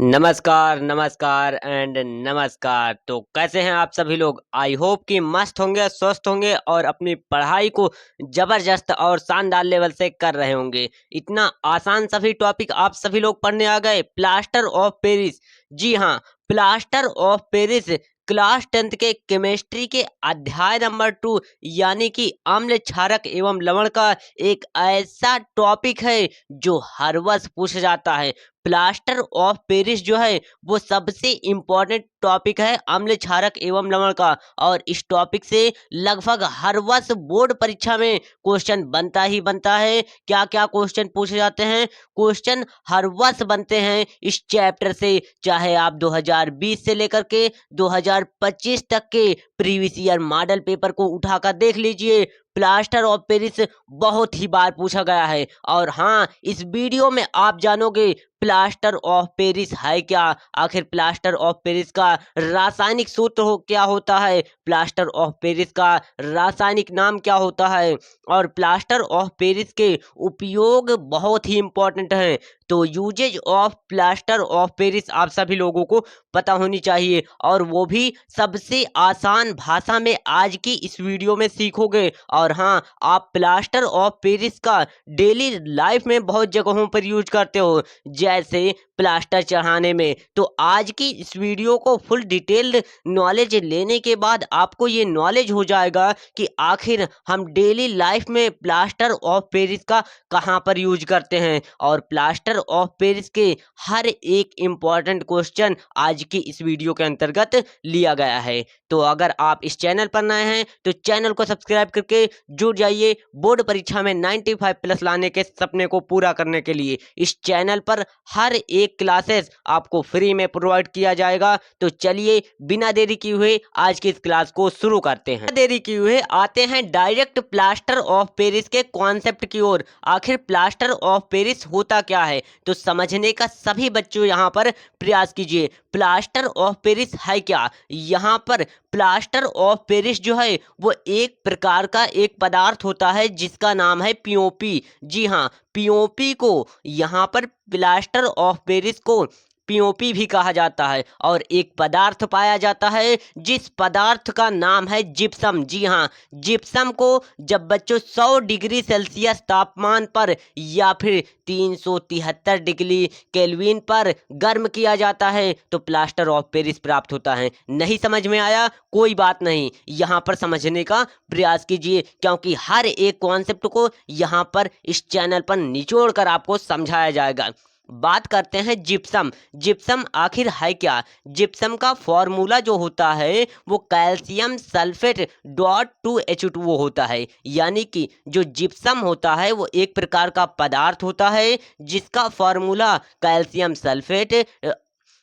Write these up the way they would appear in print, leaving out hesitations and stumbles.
नमस्कार, नमस्कार एंड नमस्कार। तो कैसे हैं आप सभी लोग? आई होप कि मस्त होंगे, स्वस्थ होंगे और अपनी पढ़ाई को ज़बरदस्त और शानदार लेवल से कर रहे होंगे। इतना आसान सभी टॉपिक आप सभी लोग पढ़ने आ गए। प्लास्टर ऑफ पेरिस, जी हाँ, plaster of Paris class 10th के केमिस्ट्री के अध्याय नंबर 2 यानी कि अम्ल क्षारक एवं लवण का एक ऐसा टॉपिक है जो हर वर्ष पूछा जाता है। प्लास्टर ऑफ पेरिस जो है वो सबसे इम्पोर्टेंट टॉपिक है अम्ल क्षारक एवं लवण का, और इस टॉपिक से लगभग हर वर्ष बोर्ड परीक्षा में क्वेश्चन बनता ही बनता है। क्या क्या क्वेश्चन पूछे जाते हैं? क्वेश्चन हर वर्ष बनते हैं इस चैप्टर से, चाहे आप 2020 से लेकर के 2025 तक के प्रीवियस ईयर मॉडल पेपर को उठाकर देख लीजिए। प्लास्टर ऑफ पेरिस बहुत ही बार पूछा गया है। और हाँ, इस वीडियो में आप जानोगे प्लास्टर ऑफ पेरिस है क्या, आखिर प्लास्टर ऑफ पेरिस का रासायनिक सूत्र क्या होता है, प्लास्टर ऑफ पेरिस का रासायनिक नाम क्या होता है, और प्लास्टर ऑफ पेरिस के उपयोग बहुत ही इंपॉर्टेंट हैं। तो uses of plaster of Paris आप सभी लोगों को पता होनी चाहिए, और वो भी सबसे आसान भाषा में आज की इस वीडियो में सीखोगे। और हाँ, आप प्लास्टर ऑफ पेरिस का डेली लाइफ में बहुत जगहों पर यूज करते हो, जैसे प्लास्टर चढ़ाने में। तो आज की इस वीडियो को फुल डिटेल्ड नॉलेज लेने के बाद आपको ये नॉलेज हो जाएगा कि आखिर हम डेली लाइफ में प्लास्टर ऑफ पेरिस का कहाँ पर यूज करते हैं, और प्लास्टर ऑफ पेरिस के हर एक इम्पॉर्टेंट क्वेश्चन आज की इस वीडियो के अंतर्गत लिया गया है। तो अगर आप इस चैनल पर नए हैं तो चैनल को सब्सक्राइब करके जुड़ जाइए बोर्ड परीक्षा में 95 प्लस लाने के सपने को पूरा करने के लिए। इस चैनल पर हर एक क्लासेस आपको फ्री में प्रोवाइड किया जाएगा। तो चलिए बिना देरी किए हुए आज की इस क्लास को शुरू करते हैं। बिना देरी किए हुए आते हैं डायरेक्ट प्लास्टर ऑफ पेरिस के कॉन्सेप्ट की ओर। आखिर प्लास्टर ऑफ पेरिस होता क्या है, तो समझने का सभी बच्चों यहाँ पर प्रयास कीजिए। प्लास्टर ऑफ पेरिस है क्या? यहाँ पर प्लास्टर ऑफ पेरिस जो है वो एक प्रकार का एक पदार्थ होता है जिसका नाम है पीओपी। जी हाँ, पीओपी को यहाँ पर प्लास्टर ऑफ पेरिस को पीओपी भी कहा जाता है। और एक पदार्थ पाया जाता है जिस पदार्थ का नाम है जिप्सम। जी हाँ, जिप्सम को जब बच्चों 100 डिग्री सेल्सियस तापमान पर या फिर 373 डिग्री केल्विन पर गर्म किया जाता है तो प्लास्टर ऑफ पेरिस प्राप्त होता है। नहीं समझ में आया? कोई बात नहीं, यहाँ पर समझने का प्रयास कीजिए, क्योंकि हर एक कॉन्सेप्ट को यहाँ पर इस चैनल पर निचोड़ कर आपको समझाया जाएगा। बात करते हैं जिप्सम। जिप्सम आखिर है क्या? जिप्सम का फॉर्मूला जो होता है वो कैल्शियम सल्फेट .2H2O होता है। यानी कि जो जिप्सम होता है वो एक प्रकार का पदार्थ होता है जिसका फॉर्मूला कैल्शियम सल्फेट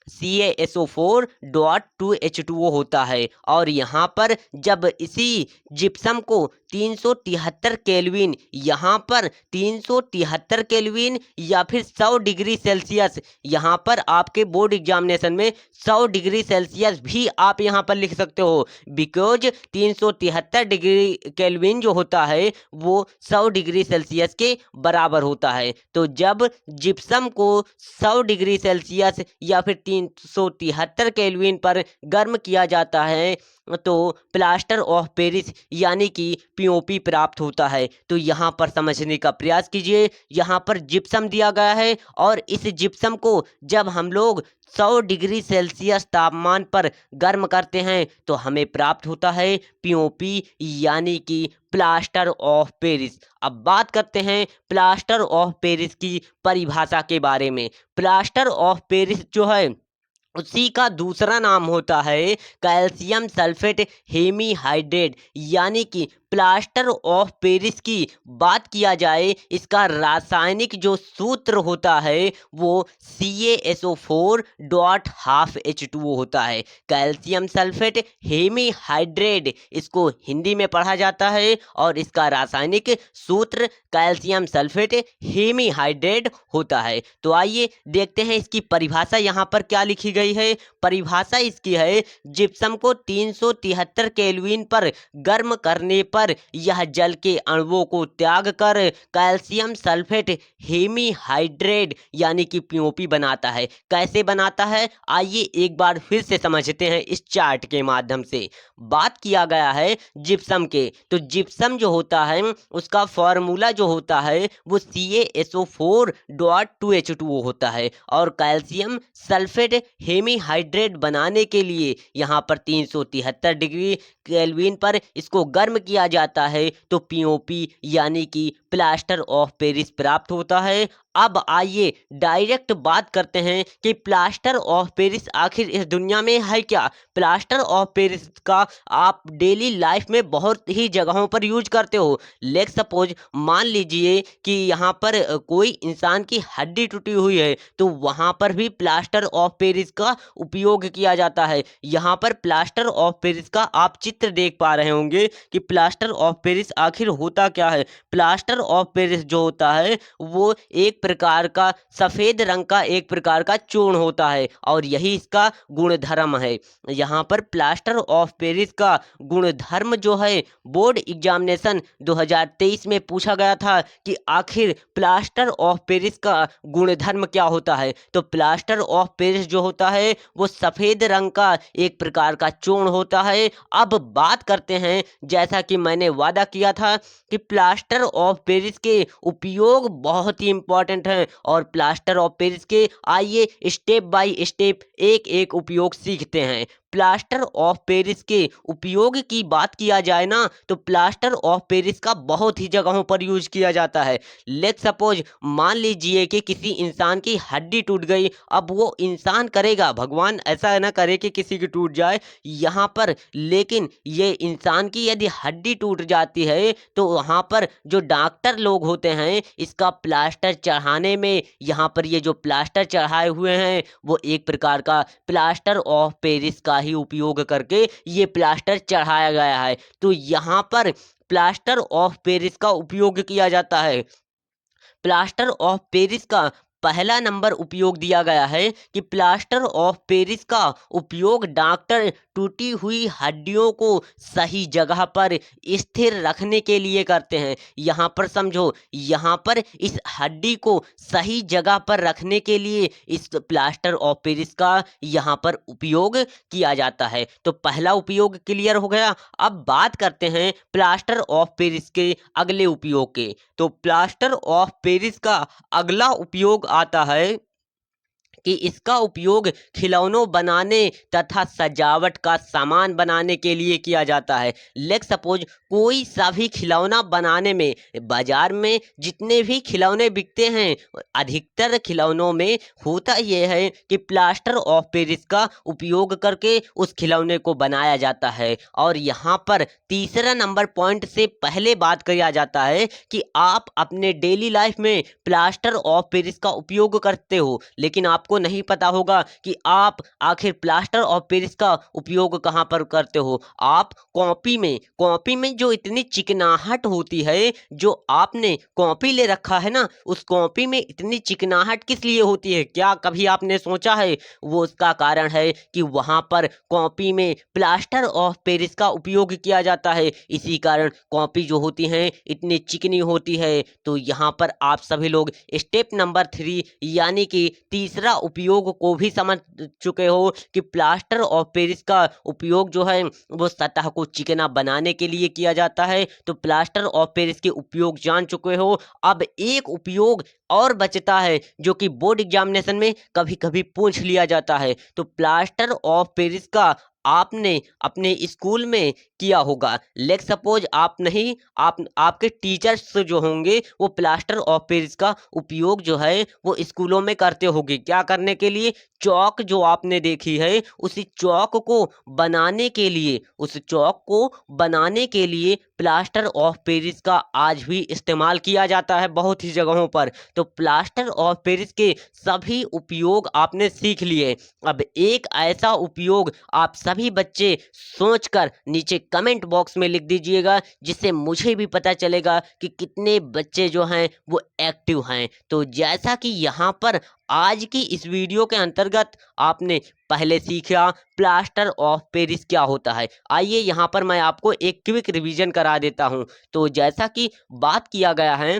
CaSO4.2H2O होता है। और यहाँ पर जब इसी जिप्सम को 373 केल्विन, यहाँ पर 373 केल्विन या फिर 100 डिग्री सेल्सियस, यहाँ पर आपके बोर्ड एग्जामिनेशन में 100 डिग्री सेल्सियस भी आप यहाँ पर लिख सकते हो, बिकॉज 373 डिग्री केल्विन जो होता है वो 100 डिग्री सेल्सियस के बराबर होता है। तो जब जिप्सम को 100 डिग्री सेल्सियस या फिर 373 केल्विन पर गर्म किया जाता है तो प्लास्टर ऑफ पेरिस यानी कि पीओपी प्राप्त होता है। तो यहाँ पर समझने का प्रयास कीजिए। यहाँ पर जिप्सम दिया गया है और इस जिप्सम को जब हम लोग 100 डिग्री सेल्सियस तापमान पर गर्म करते हैं तो हमें प्राप्त होता है पीओपी यानी कि प्लास्टर ऑफ पेरिस। अब बात करते हैं प्लास्टर ऑफ पेरिस की परिभाषा के बारे में। प्लास्टर ऑफ पेरिस जो है उसी का दूसरा नाम होता है कैल्शियम सल्फेट हेमीहाइड्रेट। यानी कि प्लास्टर ऑफ पेरिस की बात किया जाए, इसका रासायनिक जो सूत्र होता है वो CaSO4.12H2O होता है। कैल्शियम सल्फेट हेमीहाइड्रेट इसको हिंदी में पढ़ा जाता है और इसका रासायनिक सूत्र कैल्शियम सल्फेट हेमीहाइड्रेट होता है। तो आइए देखते हैं इसकी परिभाषा यहाँ पर क्या लिखी गई है। परिभाषा इसकी है, जिप्सम को 373 केल्विन पर गर्म करने पर यह जल के अणुओं को त्याग कर कैल्शियम सल्फेट हेमीहाइड्रेट यानी कि पीओपी बनाता है। कैसे बनाता है, आइए एक बार फिर से समझते हैं इस चार्ट के माध्यम से। बात किया गया है जिप्सम के, तो जिप्सम जो होता है उसका फॉर्मूला जो होता है वो CaSO4.2H2O होता है, और कैल्शियम सल्फेट हेमीहाइड्रेट बनाने के लिए यहाँ पर 373 डिग्री केल्विन पर इसको गर्म किया जाता है तो पीओपी यानी कि प्लास्टर ऑफ पेरिस प्राप्त होता है। अब आइए डायरेक्ट बात करते हैं कि प्लास्टर ऑफ पेरिस आखिर इस दुनिया में है क्या। प्लास्टर ऑफ पेरिस का आप डेली लाइफ में बहुत ही जगहों पर यूज करते हो। लेट सपोज मान लीजिए कि यहाँ पर कोई इंसान की हड्डी टूटी हुई है तो वहाँ पर भी प्लास्टर ऑफ पेरिस का उपयोग किया जाता है। यहाँ पर प्लास्टर ऑफ पेरिस का आप चित्र देख पा रहे होंगे कि प्लास्टर ऑफ पेरिस आखिर होता क्या है। प्लास्टर ऑफ पेरिस जो होता है वो एक प्रकार का सफेद रंग का एक प्रकार का चूर्ण होता है और यही इसका गुणधर्म है। यहाँ पर प्लास्टर ऑफ पेरिस का गुणधर्म जो है बोर्ड एग्जामिनेशन 2023 में पूछा गया था कि आखिर प्लास्टर ऑफ पेरिस का गुणधर्म क्या होता है। तो प्लास्टर ऑफ पेरिस जो होता है वो सफेद रंग का एक प्रकार का चूर्ण होता है। अब बात करते हैं, जैसा कि मैंने वादा किया था कि प्लास्टर ऑफ पेरिस के उपयोग बहुत ही इंपॉर्टेंट हैं और प्लास्टर ऑफ पेरिस के आइए स्टेप बाय स्टेप एक एक उपयोग सीखते हैं। प्लास्टर ऑफ पेरिस के उपयोग की बात किया जाए ना तो प्लास्टर ऑफ पेरिस का बहुत ही जगहों पर यूज किया जाता है। लेट सपोज मान लीजिए कि किसी इंसान की हड्डी टूट गई, अब वो इंसान करेगा, भगवान ऐसा ना करे कि किसी की टूट जाए यहाँ पर, लेकिन ये इंसान की यदि हड्डी टूट जाती है तो वहाँ पर जो डॉक्टर लोग होते हैं इसका प्लास्टर चढ़ाने में यहाँ पर ये जो प्लास्टर चढ़ाए हुए हैं वो एक प्रकार का प्लास्टर ऑफ पेरिस का ही उपयोग करके ये प्लास्टर चढ़ाया गया है। तो यहाँ पर प्लास्टर ऑफ पेरिस का उपयोग किया जाता है। प्लास्टर ऑफ पेरिस का पहला नंबर उपयोग दिया गया है कि प्लास्टर ऑफ पेरिस का उपयोग डॉक्टर टूटी हुई हड्डियों को सही जगह पर स्थिर रखने के लिए करते हैं। यहाँ पर समझो, यहाँ पर इस हड्डी को सही जगह पर रखने के लिए इस प्लास्टर ऑफ पेरिस का यहाँ पर उपयोग किया जाता है। तो पहला उपयोग क्लियर हो गया। अब बात करते हैं प्लास्टर ऑफ पेरिस के अगले उपयोग के। तो प्लास्टर ऑफ पेरिस का अगला उपयोग आता है कि इसका उपयोग खिलौनों बनाने तथा सजावट का सामान बनाने के लिए किया जाता है। लेट सपोज कोई सा भी खिलौना बनाने में बाजार में जितने भी खिलौने बिकते हैं अधिकतर खिलौनों में होता यह है कि प्लास्टर ऑफ पेरिस का उपयोग करके उस खिलौने को बनाया जाता है। और यहाँ पर तीसरा नंबर पॉइंट से पहले बात किया जाता है कि आप अपने डेली लाइफ में प्लास्टर ऑफ पेरिस का उपयोग करते हो, लेकिन आपको नहीं पता होगा कि आप आखिर प्लास्टर ऑफ पेरिस का उपयोग कहाँ पर करते हो। आप कॉपी में जो इतनी चिकनाहट होती है, जो आपने कॉपी ले रखा है ना, उस कॉपी में इतनी चिकनाहट किस लिए होती है, क्या कभी आपने सोचा है? वो उसका कारण है कि वहाँ पर कॉपी में प्लास्टर ऑफ पेरिस का उपयोग किया जाता है। इसी कारण कॉपी जो होती है इतनी चिकनी होती है। तो यहाँ पर आप सभी लोग स्टेप नंबर 3 यानी कि तीसरा उपयोग को भी समझ चुके हो कि प्लास्टर ऑफ पेरिस का उपयोग जो है वो सतह को चिकना बनाने के लिए किया जाता है। तो प्लास्टर ऑफ पेरिस के उपयोग जान चुके हो। अब एक उपयोग और बचता है जो कि बोर्ड एग्जामिनेशन में कभी कभी पूछ लिया जाता है। तो प्लास्टर ऑफ पेरिस का आपने अपने स्कूल में किया होगा। लेट सपोज आप नहीं, आपके टीचर्स जो होंगे वो प्लास्टर ऑफ पेरिस का उपयोग जो है वो स्कूलों में करते होंगे। क्या करने के लिए? चौक जो आपने देखी है उसी चौक को बनाने के लिए, उस चौक को बनाने के लिए प्लास्टर ऑफ पेरिस का आज भी इस्तेमाल किया जाता है बहुत ही जगहों पर। तो प्लास्टर ऑफ पेरिस के सभी उपयोग आपने सीख लिए। अब एक ऐसा उपयोग आप सभी बच्चे सोचकर नीचे कमेंट बॉक्स में लिख दीजिएगा, जिससे मुझे भी पता चलेगा कि कितने बच्चे जो हैं वो एक्टिव हैं। तो जैसा कि यहाँ पर आज की इस वीडियो के अंतर्गत आपने पहले सीखा प्लास्टर ऑफ पेरिस क्या होता है। आइए यहाँ पर मैं आपको एक क्विक रिवीजन करा देता हूँ। तो जैसा कि बात किया गया है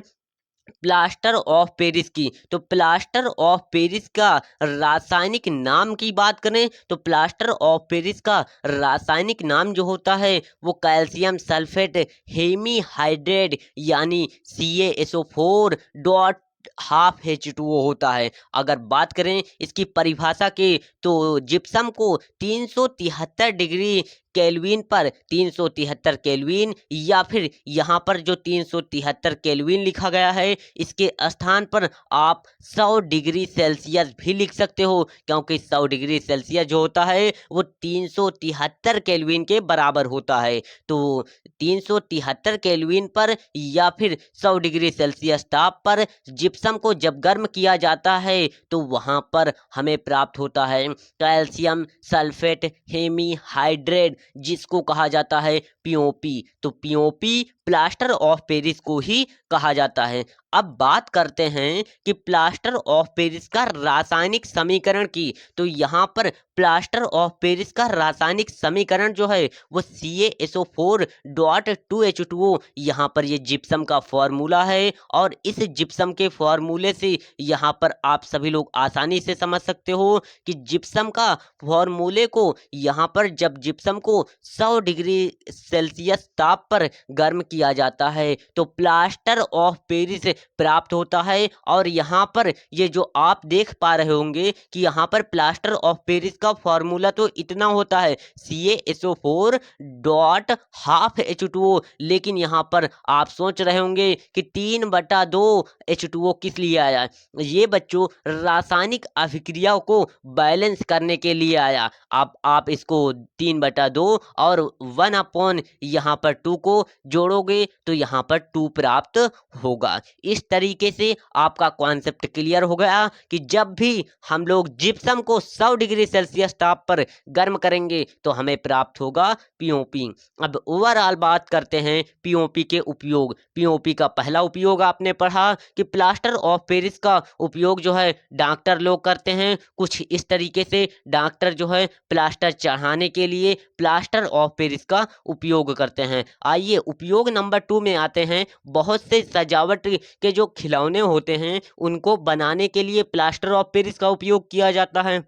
प्लास्टर ऑफ पेरिस की, तो प्लास्टर ऑफ पेरिस का रासायनिक नाम की बात करें तो प्लास्टर ऑफ पेरिस का रासायनिक नाम जो होता है वो कैल्शियम सल्फेट हेमीहाइड्रेट यानी CaSO4 डॉट हाफ H2O होता है। अगर बात करें इसकी परिभाषा के तो जिप्सम को 373 डिग्री केल्विन पर 373 केल्विन या फिर यहाँ पर जो 373 केल्विन लिखा गया है इसके स्थान पर आप 100 डिग्री सेल्सियस भी लिख सकते हो, क्योंकि 100 डिग्री सेल्सियस जो होता है वो 373 केल्विन के बराबर होता है। तो 373 केल्विन पर या फिर 100 डिग्री सेल्सियस ताप पर जिप्सम को जब गर्म किया जाता है तो वहाँ पर हमें प्राप्त होता है कैल्शियम सल्फेट हेमीहाइड्रेट, जिसको कहा जाता है पीओपी। तो पीओपी प्लास्टर ऑफ पेरिस को ही कहा जाता है। अब बात करते हैं कि प्लास्टर ऑफ पेरिस का रासायनिक समीकरण की, तो यहाँ पर प्लास्टर ऑफ पेरिस का रासायनिक समीकरण जो है वो CaSO4 डॉट 2H2O, यहाँ पर ये जिप्सम का फॉर्मूला है। और इस जिप्सम के फॉर्मूले से यहाँ पर आप सभी लोग आसानी से समझ सकते हो कि जिप्सम का फॉर्मूले को यहाँ पर जब जिप्सम को 100 डिग्री सेल्सियस ताप पर गर्म किया जाता है तो प्लास्टर ऑफ पेरिस प्राप्त होता है। और यहाँ पर ये जो आप देख पा रहे होंगे कि यहाँ पर प्लास्टर ऑफ पेरिस का फॉर्मूला तो इतना होता है CaSO4 डॉट हाफ H2O, लेकिन यहाँ पर आप सोच रहे होंगे कि 3/2 H2O किस लिए आया। ये बच्चों रासायनिक अभिक्रिया को बैलेंस करने के लिए आया। आप इसको 3/2 और 1 यहाँ पर 2 को जोड़ोगे तो यहाँ पर 2 प्राप्त होगा। इस तरीके से आपका कॉन्सेप्ट क्लियर हो गया कि जब भी हम लोग जिप्सम को 100 डिग्री सेल्सियस ताप पर गर्म करेंगे तो हमें प्राप्त होगा पीओपी। अब ओवरऑल बात करते हैं पीओपी के उपयोग। पीओपी का पहला उपयोग आपने पढ़ा कि प्लास्टर ऑफ पेरिस का उपयोग जो है डॉक्टर लोग करते हैं। कुछ इस तरीके से डॉक्टर जो है प्लास्टर चढ़ाने के लिए प्लास्टर ऑफ पेरिस का उपयोग करते हैं। आइए उपयोग नंबर 2 में आते हैं। बहुत से सजावट के जो खिलौने होते हैं उनको बनाने के लिए प्लास्टर ऑफ पेरिस का उपयोग किया जाता है।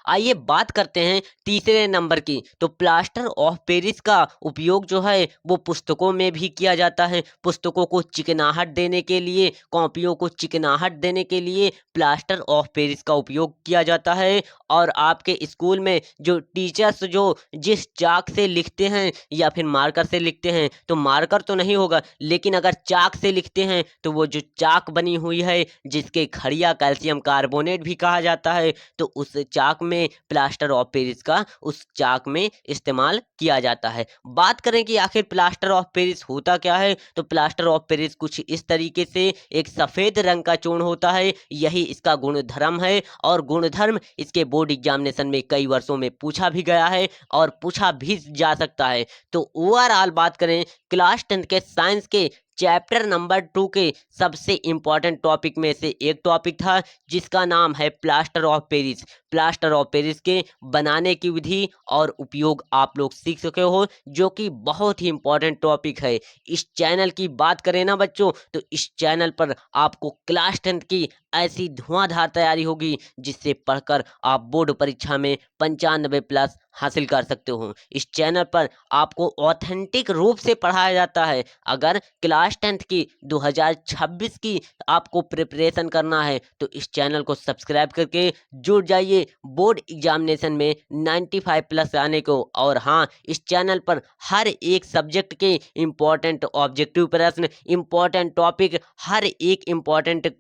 आइए बात करते हैं तीसरे नंबर की, तो प्लास्टर ऑफ पेरिस का उपयोग जो है वो पुस्तकों में भी किया जाता है। पुस्तकों को चिकनाहट देने के लिए, कॉपियों को चिकनाहट देने के लिए प्लास्टर ऑफ पेरिस का उपयोग किया जाता है। और आपके स्कूल में जो टीचर्स जो जिस चाक से लिखते हैं या फिर मार्कर से लिखते हैं, तो मार्कर तो नहीं होगा लेकिन अगर चाक से लिखते हैं तो वो जो चाक बनी हुई है जिसके खड़िया कैल्शियम कार्बोनेट भी कहा जाता है, तो उस चाक में प्लास्टर ऑफ पेरिस का उस चाक में इस्तेमाल किया जाता है। बात करें कि आखिर प्लास्टर ऑफ पेरिस होता क्या है, तो प्लास्टर ऑफ पेरिस कुछ इस तरीके से एक सफेद रंग का चूर्ण होता है। यही इसका गुणधर्म है और गुणधर्म इसके बोर्ड एग्जामिनेशन में कई वर्षों में पूछा भी गया है और पूछा भी जा सकता है। तो ओवरऑल बात करें क्लास 10 के साइंस के चैप्टर नंबर 2 के सबसे इंपॉर्टेंट टॉपिक में से एक टॉपिक था जिसका नाम है plaster of Paris. Plaster of Paris के बनाने की विधि और उपयोग आप लोग सीख सके हो, जो कि बहुत ही इंपॉर्टेंट टॉपिक है। इस चैनल की बात करें ना बच्चों, तो इस चैनल पर आपको क्लास 10 की ऐसी धुआंधार तैयारी होगी जिससे पढ़कर आप बोर्ड परीक्षा में 95+ हासिल कर सकते हो। इस चैनल पर आपको ऑथेंटिक रूप से पढ़ाया जाता है। अगर क्लास 10 की 2026 की आपको प्रिपरेशन करना है तो इस चैनल को सब्सक्राइब करके जुड़ जाइए बोर्ड एग्जामिनेशन में 95+ आने को। और हाँ, इस चैनल पर हर एक सब्जेक्ट के इम्पोर्टेंट ऑब्जेक्टिव प्रश्न, इम्पोर्टेंट टॉपिक, हर एक इम्पोर्टेंट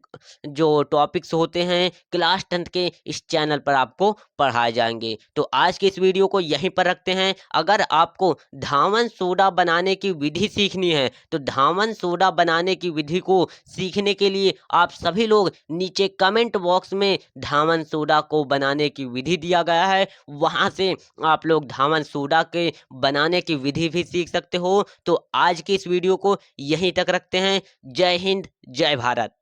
जो टॉपिक्स होते हैं क्लास 10 के इस चैनल पर आपको पढ़ाए जाएंगे। तो आज की इस वीडियो को यहीं पर रखते हैं। अगर आपको धावन सोडा बनाने की विधि सीखनी है तो धावन सोडा बनाने की विधि को सीखने के लिए आप सभी लोग नीचे कमेंट बॉक्स में धावन सोडा को बना बनाने की विधि दिया गया है, वहाँ से आप लोग धामन सोडा के बनाने की विधि भी सीख सकते हो। तो आज की इस वीडियो को यहीं तक रखते हैं। जय हिंद, जय भारत।